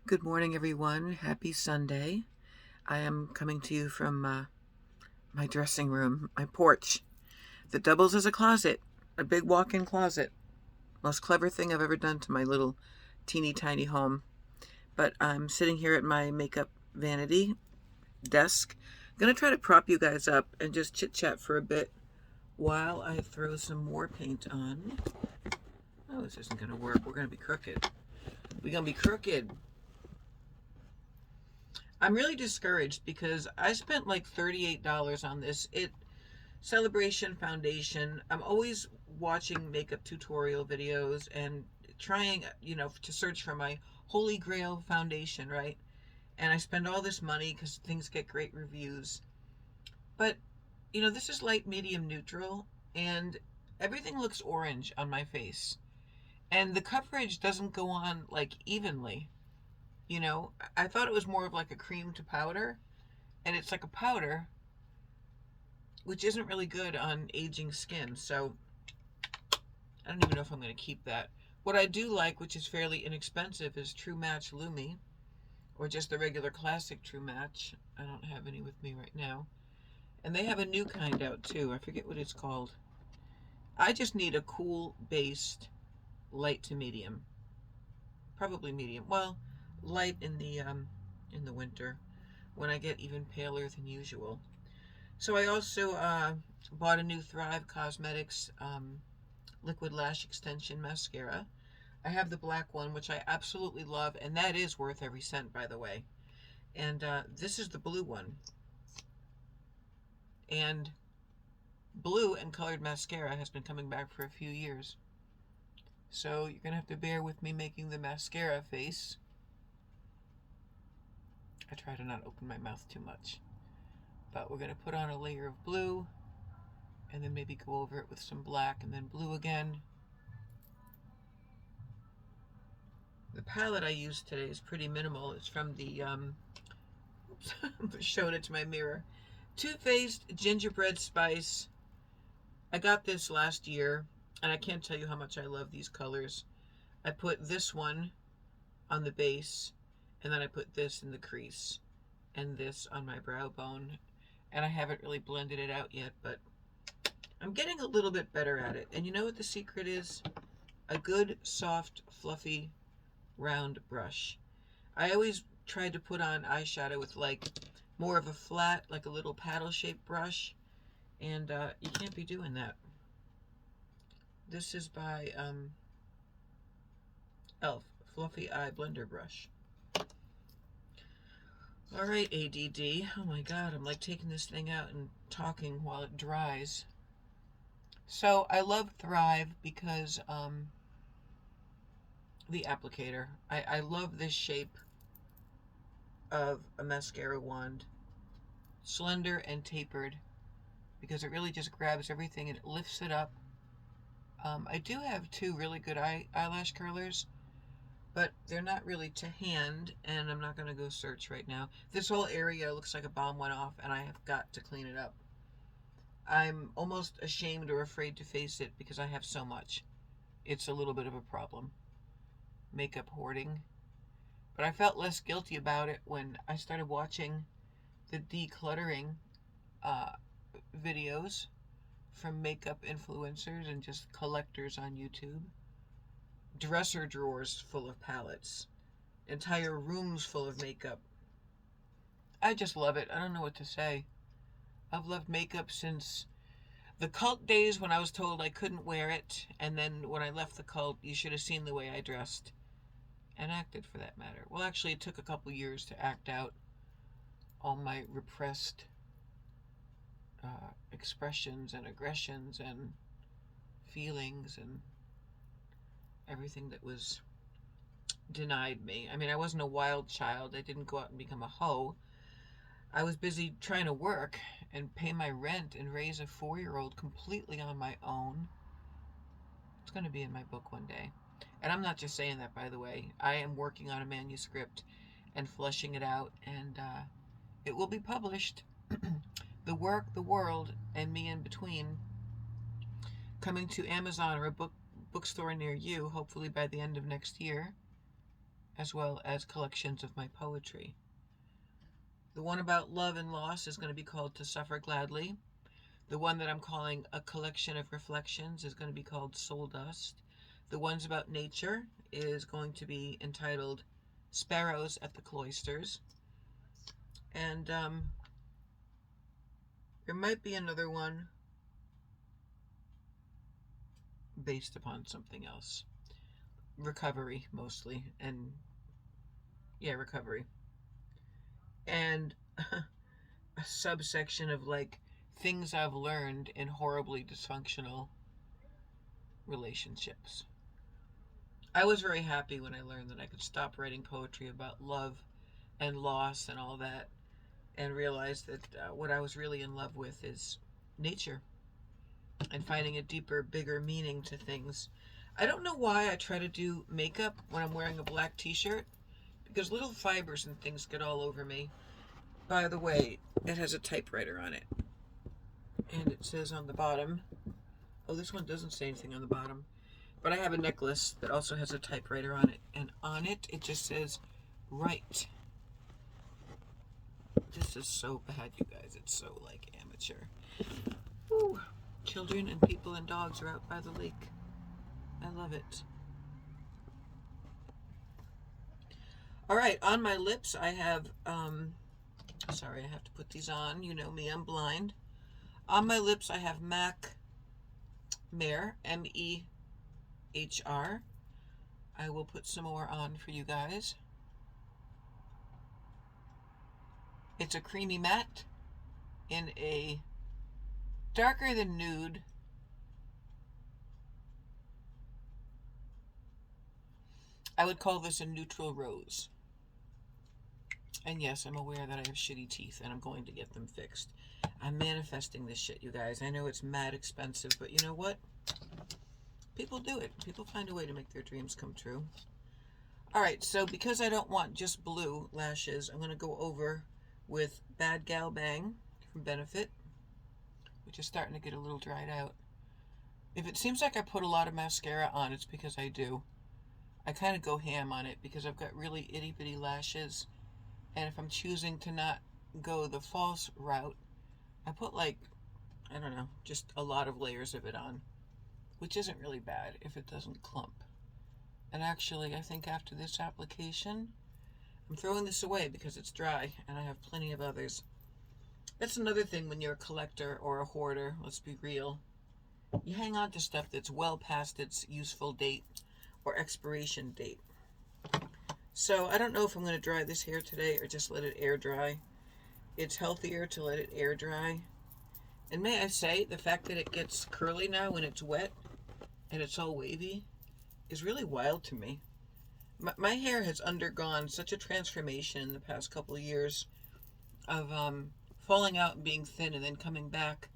Good morning, everyone. Happy Sunday. I am coming to you from my dressing room, my porch, that doubles as a closet, a big walk in closet. Most clever thing I've ever done to my little teeny tiny home. But I'm sitting here at my makeup vanity desk. I'm going to try to prop you guys up and just chit chat for a bit while I throw some more paint on. Oh, this isn't going to work. We're going to be crooked. We're going to be crooked. I'm really discouraged because I spent like $38 on this. Celebration Foundation. I'm always watching makeup tutorial videos and trying, to search for my holy grail foundation, right? And I spend all this money because things get great reviews. But, this is light, medium, neutral, and everything looks orange on my face. And the coverage doesn't go on like evenly. I thought it was more of like a cream to powder, and it's like a powder, which isn't really good on aging skin. So I don't even know if I'm going to keep that. What I do like, which is fairly inexpensive, is True Match Lumi, or just the regular classic True Match. I don't have any with me right now. And they have a new kind out too. I forget what it's called. I just need a cool based light to medium. Probably medium. Well, light in the winter when I get even paler than usual. So I also bought a new Thrive Cosmetics liquid lash extension mascara. I have the black one, which I absolutely love, and that is worth every cent, by the way. And this is the blue one. And blue and colored mascara has been coming back for a few years. So you're going to have to bear with me making the mascara face. I try to not open my mouth too much. But we're going to put on a layer of blue, and then maybe go over it with some black, and then blue again. The palette I used today is pretty minimal. It's from the, oops, I'm showing it to my mirror. Too Faced Gingerbread Spice. I got this last year, and I can't tell you how much I love these colors. I put this one on the base, and then I put this in the crease, and this on my brow bone. And I haven't really blended it out yet, but I'm getting a little bit better at it. And you know what the secret is? A good, soft, fluffy, round brush. I always tried to put on eyeshadow with like more of a flat, like a little paddle-shaped brush, and you can't be doing that. This is by Elf Fluffy Eye Blender Brush. All right, ADD. Oh my God, I'm like taking this thing out and talking while it dries. So I love Thrive because the applicator. I love this shape of a mascara wand. Slender and tapered because it really just grabs everything and it lifts it up. I do have two really good eyelash curlers, but they're not really to hand, and I'm not going to go search right now. This whole area looks like a bomb went off, and I have got to clean it up. I'm almost ashamed or afraid to face it because I have so much. It's a little bit of a problem. Makeup hoarding. But I felt less guilty about it when I started watching the decluttering uh, videos from makeup influencers and just collectors on YouTube. Dresser drawers full of palettes, entire rooms full of makeup. I just love it. I don't know what to say. I've loved makeup since the cult days when I was told I couldn't wear it, and then when I left the cult, you should have seen the way I dressed and acted for that matter. Well, actually, it took a couple years to act out all my repressed expressions and aggressions and feelings and everything that was denied me. I mean, I wasn't a wild child. I didn't go out and become a hoe. I was busy trying to work and pay my rent and raise a 4-year-old completely on my own. It's going to be in my book one day. And I'm not just saying that, by the way. I am working on a manuscript and fleshing it out, and it will be published. The Work, the World, and Me in Between, coming to Amazon or a bookstore near you, hopefully by the end of next year. as well as collections of my poetry. The one about love and loss is going to be called To Suffer Gladly. The one that I'm calling A Collection of Reflections is going to be called Soul Dust. The ones about nature is going to be entitled Sparrows at the Cloisters. And there might be another one based upon something else. Recovery, mostly. And, yeah, recovery. And a subsection of, like, things I've learned in horribly dysfunctional relationships. I was very happy when I learned that I could stop writing poetry about love and loss and all that, and realized that what I was really in love with is nature and finding a deeper, bigger meaning to things. I don't know why I try to do makeup when I'm wearing a black t-shirt, because little fibers and things get all over me. By the way, it has a typewriter on it, and it says on the bottom, oh, this one doesn't say anything on the bottom, but I have a necklace that also has a typewriter on it, and on it, it just says, write. This is so bad, you guys. It's so, like, amateur. Woo. Children and people and dogs are out by the lake. I love it. All right, on my lips, I have, sorry, I have to put these on. You know me, I'm blind. On my lips, I have MAC Mehr, M-E-H-R. I will put some more on for you guys. It's a creamy matte in a darker than nude. I would call this a neutral rose. And yes, I'm aware that I have shitty teeth and I'm going to get them fixed. I'm manifesting this shit, you guys. I know it's mad expensive, but you know what? People do it. People find a way to make their dreams come true. Alright, so because I don't want just blue lashes, I'm going to go over with Bad Gal Bang from Benefit, which is starting to get a little dried out. If it seems like I put a lot of mascara on, it's because I do. I kind of go ham on it because I've got really itty bitty lashes, and if I'm choosing to not go the false route, I put, like, I don't know, just a lot of layers of it on, which isn't really bad if it doesn't clump. And actually, I think after this application, I'm throwing this away because it's dry and I have plenty of others. That's another thing when you're a collector or a hoarder, let's be real. You hang on to stuff that's well past its useful date or expiration date. So I don't know if I'm going to dry this hair today or just let it air dry. It's healthier to let it air dry. And may I say, the fact that it gets curly now when it's wet and it's all wavy is really wild to me. My hair has undergone such a transformation in the past couple of years of falling out and being thin and then coming back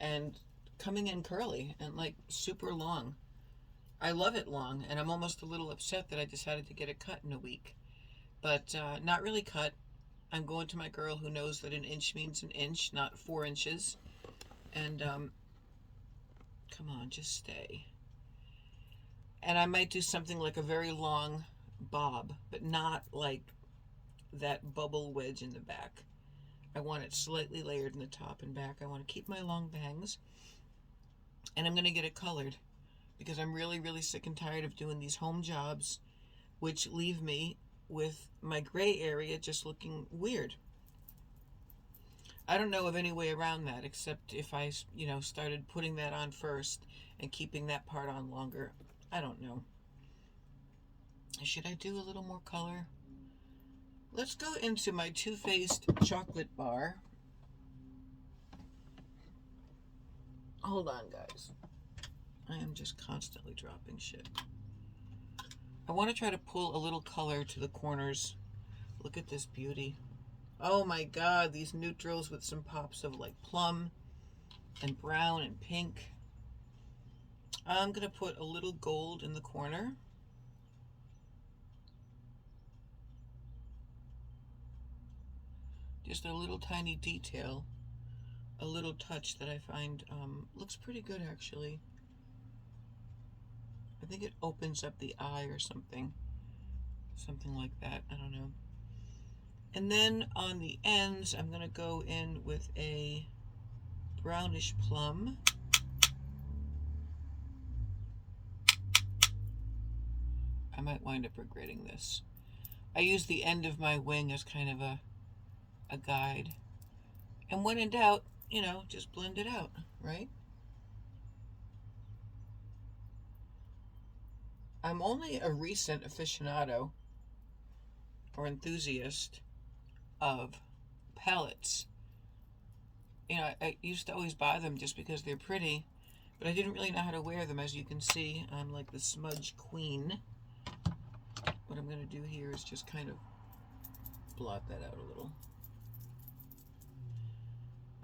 and coming in curly and, like, super long. I love it long, and I'm almost a little upset that I decided to get it cut in a week. But not really cut. I'm going to my girl who knows that an inch means an inch, not 4 inches. And come on, just stay. And I might do something like a very long bob, but not like that bubble wedge in the back. I want it slightly layered in the top and back. I want to keep my long bangs. And I'm going to get it colored because I'm really, really sick and tired of doing these home jobs, which leave me with my gray area just looking weird. I don't know of any way around that except if I, started putting that on first and keeping that part on longer. I don't know. Should I do a little more color? Let's go into my Too Faced chocolate bar. Hold on, guys. I am just constantly dropping shit. I want to try to pull a little color to the corners. Look at this beauty. Oh my god, these neutrals with some pops of, like, plum and brown and pink. I'm going to put a little gold in the corner. Just a little tiny detail, a little touch that I find looks pretty good, actually. I think it opens up the eye or something. something like that. I don't know. And then on the ends, I'm going to go in with a brownish plum. I might wind up regretting this. I use the end of my wing as kind of a guide. And when in doubt, you know, just blend it out, right? I'm only a recent aficionado or enthusiast of palettes. You know, I used to always buy them just because they're pretty, but I didn't really know how to wear them. As you can see, I'm like the smudge queen. What I'm going to do here is just kind of blot that out a little.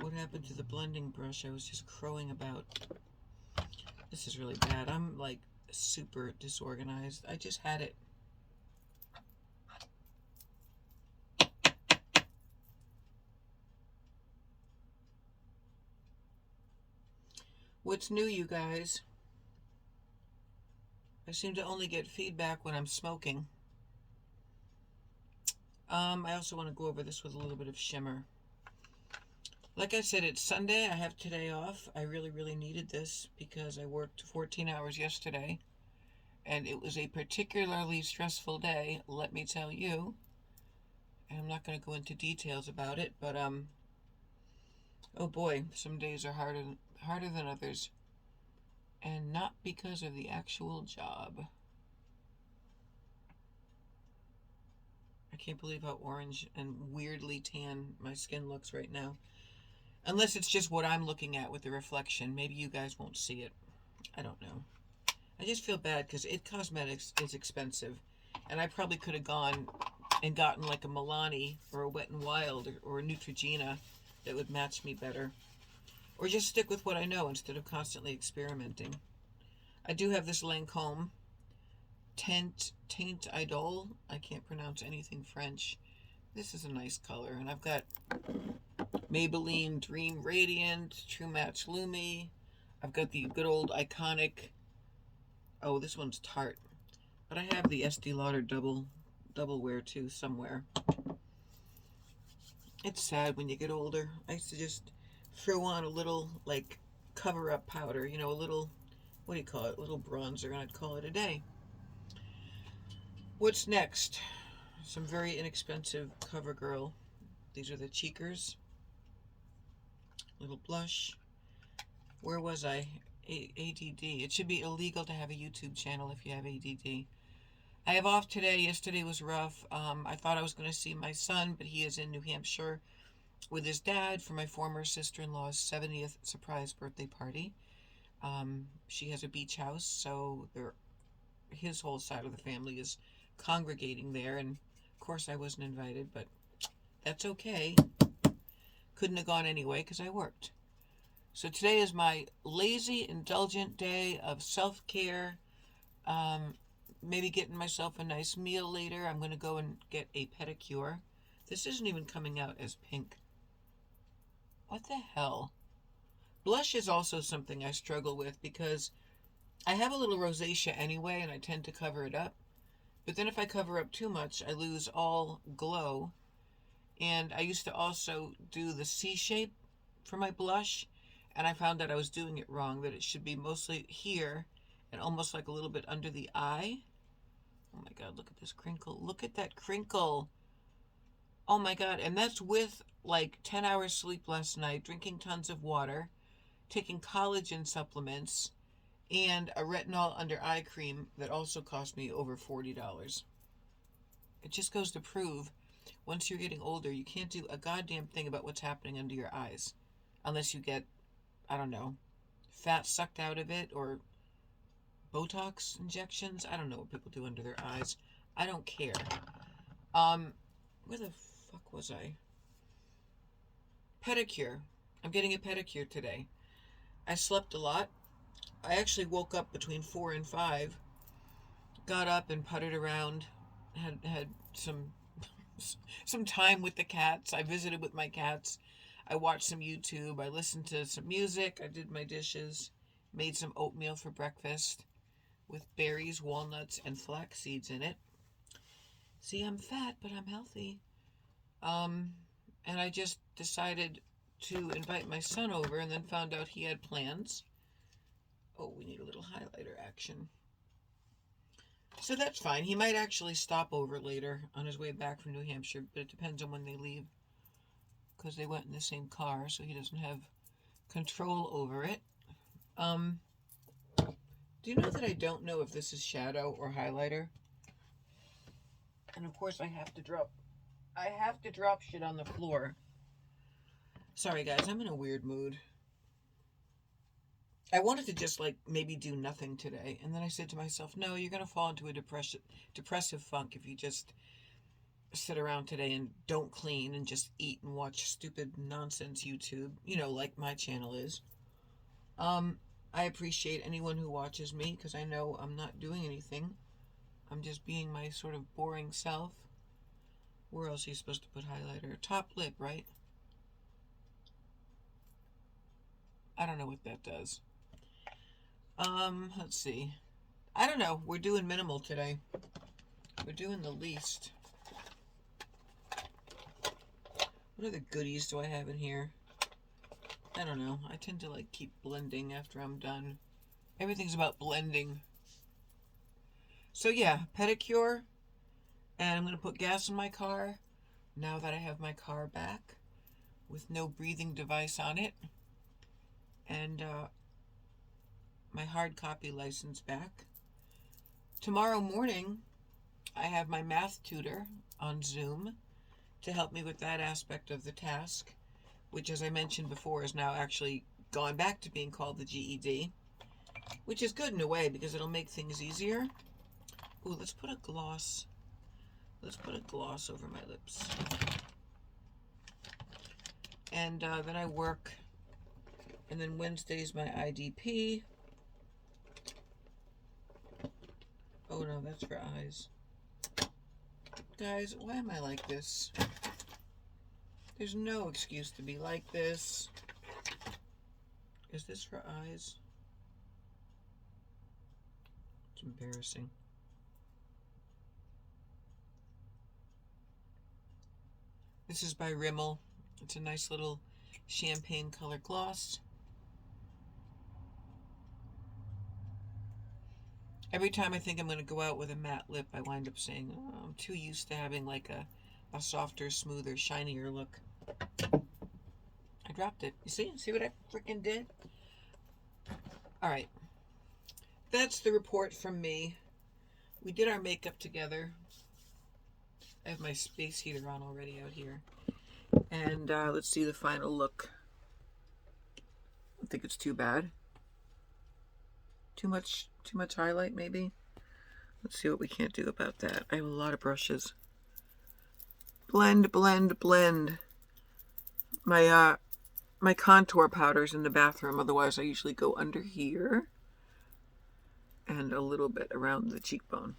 What happened to the blending brush? I was just crowing about. This is really bad. I'm like super disorganized. I just had it. What's new, you guys? I seem to only get feedback when I'm smoking. I also want to go over this with a little bit of shimmer. Like I said, it's Sunday. I have today off. I really, really needed this because I worked 14 hours yesterday. And it was a particularly stressful day, let me tell you. And I'm not going to go into details about it, but oh boy, some days are harder than others. And not because of the actual job. I can't believe how orange and weirdly tan my skin looks right now. Unless it's just what I'm looking at with the reflection. Maybe you guys won't see it. I don't know. I just feel bad because It Cosmetics is expensive. And I probably could have gone and gotten like a Milani or a Wet n Wild or a Neutrogena that would match me better. Or just stick with what I know instead of constantly experimenting. I do have this Lancome Teint Idole. I can't pronounce anything French. This is a nice color. And I've got Maybelline Dream Radiant, True Match Lumi. I've got the good old iconic, oh, this one's Tarte. But I have the Estee Lauder double wear too somewhere. It's sad when you get older. I used to just throw on a little, like, cover-up powder, you know, a little, what do you call it, a little bronzer, and I'd call it a day. What's next? Some very inexpensive CoverGirl. These are the Cheekers. Little blush. Where was I? ADD. It should be illegal to have a YouTube channel if you have ADD. I have off today. Yesterday was rough. I thought I was going to see my son, but he is in New Hampshire with his dad for my former sister-in-law's 70th surprise birthday party. She has a beach house, so his whole side of the family is congregating there, and of course I wasn't invited, but that's okay. Couldn't have gone anyway because I worked. So today is my lazy, indulgent day of self-care. Maybe getting myself a nice meal later. I'm going to go and get a pedicure. This isn't even coming out as pink. What the hell? Blush is also something I struggle with because I have a little rosacea anyway and I tend to cover it up. But then if I cover up too much, I lose all glow. And I used to also do the C shape for my blush, and I found that I was doing it wrong, that it should be mostly here and almost like a little bit under the eye. Oh my God, look at this crinkle. Look at that crinkle. Oh my God, and that's with like 10 hours sleep last night, drinking tons of water, taking collagen supplements, and a retinol under eye cream that also cost me over $40. It just goes to prove, once you're getting older, you can't do a goddamn thing about what's happening under your eyes. Unless you get, I don't know, fat sucked out of it or Botox injections. I don't know what people do under their eyes. I don't care. Where the fuck was I? Pedicure. I'm getting a pedicure today. I slept a lot. I actually woke up between 4 and 5. Got up and puttered around. Had some time with the cats. I visited with my cats. I watched some YouTube. I listened to some music. I did my dishes. Made some oatmeal for breakfast with berries, walnuts, and flax seeds in it. See, I'm fat, but I'm healthy. And I just decided to invite my son over and then found out he had plans. Oh, we need a little highlighter action. So that's fine. He might actually stop over later on his way back from New Hampshire, but it depends on when they leave. Because they went in the same car, so he doesn't have control over it. Do you know that I don't know if this is shadow or highlighter? And of course I have to drop shit on the floor. Sorry guys, I'm in a weird mood. I wanted to just like maybe do nothing today, and then I said to myself, no, you're going to fall into a depressive funk if you just sit around today and don't clean and just eat and watch stupid nonsense YouTube, like my channel is. I appreciate anyone who watches me because I know I'm not doing anything. I'm just being my sort of boring self. Where else are you supposed to put highlighter? Top lip, right? I don't know what that does. Let's see. I don't know. We're doing minimal today. We're doing the least. What other goodies do I have in here? I don't know. I tend to like keep blending after I'm done. Everything's about blending. So yeah, pedicure. And I'm going to put gas in my car now that I have my car back with no breathing device on it. And my hard copy license back. Tomorrow morning, I have my math tutor on Zoom to help me with that aspect of the task, which, as I mentioned before, is now actually gone back to being called the GED, which is good in a way because it'll make things easier. Ooh, let's put a gloss. Let's put a gloss over my lips. And then I work, and then Wednesday's my IDP. Oh no, that's for eyes. Guys, why am I like this? There's no excuse to be like this. Is this for eyes? It's embarrassing. This is by Rimmel. It's a nice little champagne color gloss. Every time I think I'm going to go out with a matte lip, I wind up saying, oh, I'm too used to having like a softer, smoother, shinier look. I dropped it. You see? See what I freaking did? All right. That's the report from me. We did our makeup together. I have my space heater on already out here. And let's see the final look. I don't think it's too bad. Too much highlight maybe. Let's see what we can't do about that. I have a lot of brushes. Blend, blend, blend. My contour powder's in the bathroom, otherwise I usually go under here and a little bit around the cheekbone.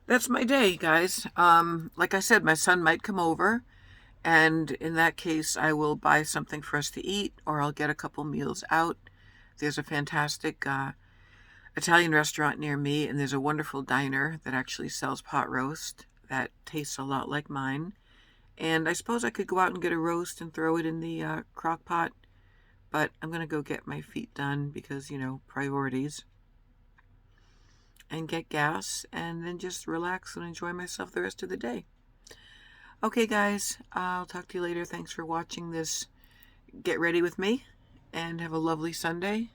That's my day, guys. Like I said, my son might come over, and in that case I will buy something for us to eat, or I'll get a couple meals out. There's a fantastic Italian restaurant near me, and there's a wonderful diner that actually sells pot roast that tastes a lot like mine. And I suppose I could go out and get a roast and throw it in the crock pot, but I'm going to go get my feet done because, priorities. And get gas, and then just relax and enjoy myself the rest of the day. Okay, guys, I'll talk to you later. Thanks for watching this Get Ready with me, and have a lovely Sunday.